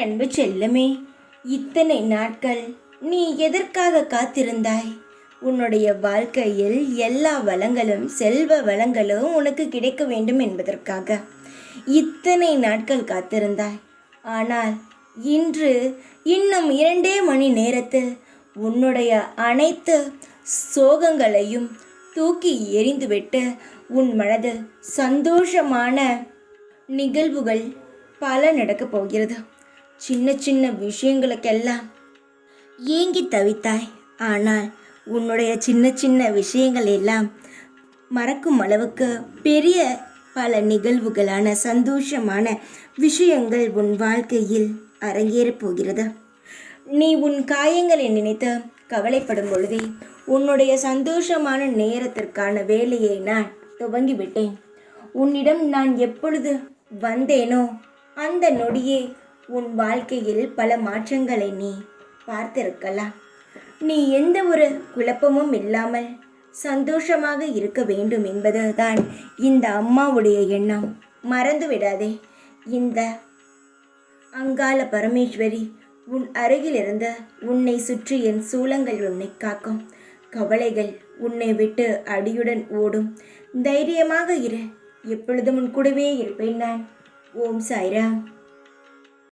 அன்பு செல்லமே, இத்தனை நாட்கள் நீ எதற்காக காத்திருந்தாய்? உன்னுடைய வாழ்க்கையில் எல்லா வளங்களும் செல்வ வளங்களும் உனக்கு கிடைக்க வேண்டும் என்பதற்காக இத்தனை நாட்கள் காத்திருந்தாய். ஆனால் இன்று இன்னும் 2 மணி நேரத்தில் உன்னுடைய அனைத்து சோகங்களையும் தூக்கி எறிந்துவிட்டு உன் மனதில் சந்தோஷமான நிகழ்வுகள் பல நடக்கப் போகிறது. சின்ன சின்ன விஷயங்களுக்கெல்லாம் ஏங்கி தவித்தாய். ஆனால் உன்னுடைய சின்ன சின்ன விஷயங்கள் எல்லாம் மறக்கும் அளவுக்கு பெரிய பல நிகழ்வுகளான சந்தோஷமான விஷயங்கள் உன் வாழ்க்கையில் அரங்கேறப் போகிறது. நீ உன் காயங்களை நினைத்து கவலைப்படும் பொழுதே உன்னுடைய சந்தோஷமான நேரத்திற்கான வேலையை நான் துவங்கிவிட்டேன். உன்னிடம் நான் எப்பொழுது வந்தேனோ அந்த நொடியே உன் வாழ்க்கையில் பல மாற்றங்களை நீ பார்த்திருக்கலாம். நீ எந்த ஒரு குழப்பமும் இல்லாமல் சந்தோஷமாக இருக்க வேண்டும் என்பதுதான் இந்த அம்மாவுடைய எண்ணம். மறந்து விடாதே, இந்த அங்காள பரமேஸ்வரி உன் அருகிலிருந்து உன்னை சுற்றி என் சூலங்கள் உன்னை காக்கும். கவலைகள் உன்னை விட்டு அடியுடன் ஓடும். தைரியமாக இரு, எப்பொழுதும் உன் கூடவே இருப்பேன் நான். ஓம் சாய்ராம்.